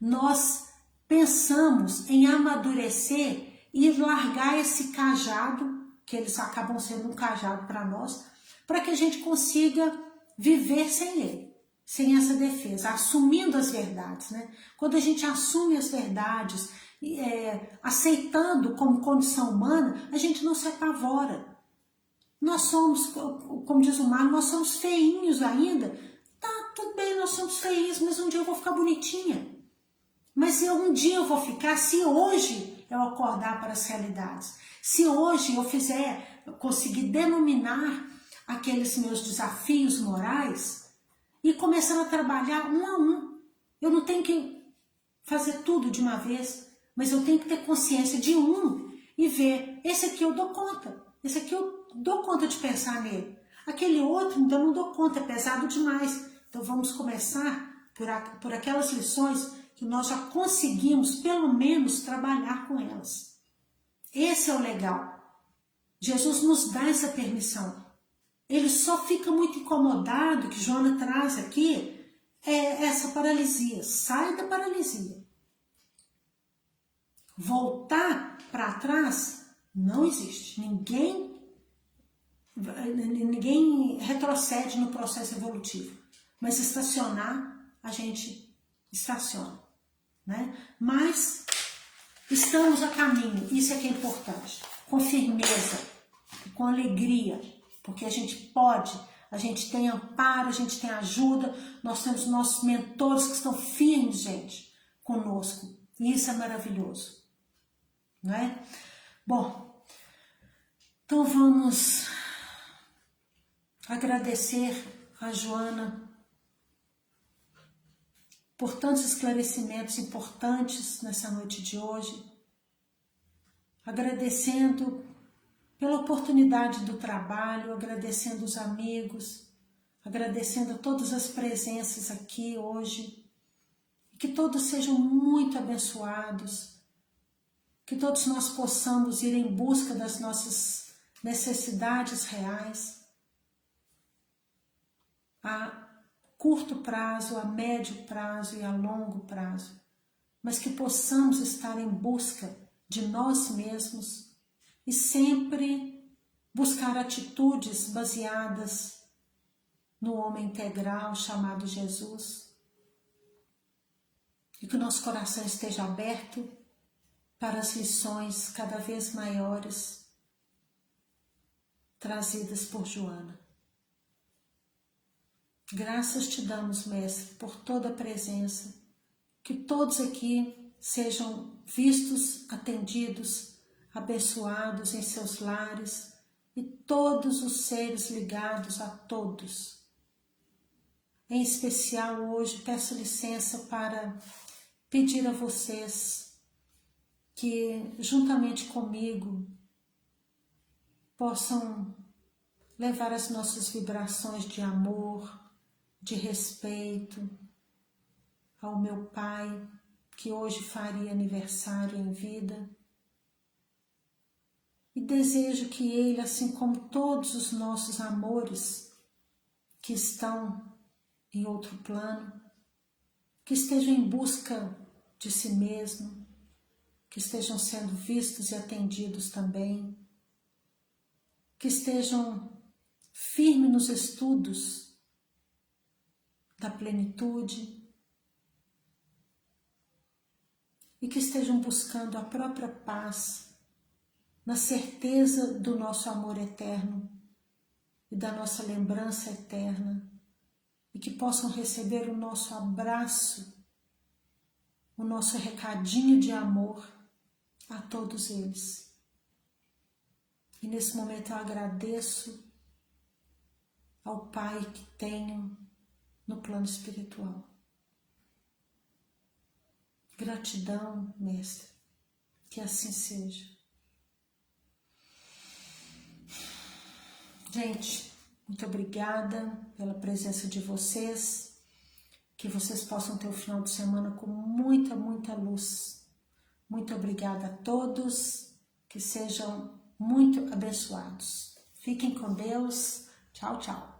nós pensamos em amadurecer e largar esse cajado, que eles acabam sendo um cajado para nós, para que a gente consiga viver sem ele, sem essa defesa, assumindo as verdades, né? Quando a gente assume as verdades, aceitando como condição humana, a gente não se apavora. Nós somos, como diz o Mário, nós somos feinhos ainda. Tá, tudo bem, nós somos feinhos, mas um dia eu vou ficar bonitinha. Mas um dia eu vou ficar, se hoje eu acordar para as realidades, se hoje eu conseguir denominar aqueles meus desafios morais e começar a trabalhar um a um. Eu não tenho que fazer tudo de uma vez, mas eu tenho que ter consciência de um e ver, esse aqui eu dou conta, esse aqui eu dou conta de pensar nele. Aquele outro, então, eu não dou conta, é pesado demais. Então vamos começar por aquelas lições que nós já conseguimos, pelo menos, trabalhar com elas. Esse é o legal. Jesus nos dá essa permissão. Ele só fica muito incomodado, que Joana traz aqui, essa paralisia. Sai da paralisia. Voltar para trás não existe. Ninguém retrocede no processo evolutivo. Mas estacionar, a gente estaciona, né? Mas estamos a caminho, isso é que é importante. Com firmeza, com alegria, porque a gente pode, a gente tem amparo, a gente tem ajuda, nós temos nossos mentores que estão firmes, gente, conosco. E isso é maravilhoso, não é? Bom, então vamos agradecer a Joana por tantos esclarecimentos importantes nessa noite de hoje, agradecendo pela oportunidade do trabalho, agradecendo os amigos, agradecendo todas as presenças aqui hoje, que todos sejam muito abençoados, que todos nós possamos ir em busca das nossas necessidades reais, a curto prazo, a médio prazo e a longo prazo, mas que possamos estar em busca de nós mesmos e sempre buscar atitudes baseadas no homem integral chamado Jesus, e que o nosso coração esteja aberto para as lições cada vez maiores trazidas por Joana. Graças te damos, Mestre, por toda a presença, que todos aqui sejam vistos, atendidos, abençoados em seus lares e todos os seres ligados a todos. Em especial hoje peço licença para pedir a vocês que juntamente comigo possam levar as nossas vibrações de amor, de respeito ao meu pai, que hoje faria aniversário em vida, E desejo que Ele, assim como todos os nossos amores que estão em outro plano, que estejam em busca de si mesmo, que estejam sendo vistos e atendidos também, que estejam firmes nos estudos da plenitude e que estejam buscando a própria paz, na certeza do nosso amor eterno e da nossa lembrança eterna, e que possam receber o nosso abraço, o nosso recadinho de amor a todos eles. E nesse momento eu agradeço ao Pai que tenho no plano espiritual. Gratidão, Mestre, que assim seja. Gente, muito obrigada pela presença de vocês, que vocês possam ter o final de semana com muita, muita luz. Muito obrigada a todos, que sejam muito abençoados. Fiquem com Deus. Tchau, tchau.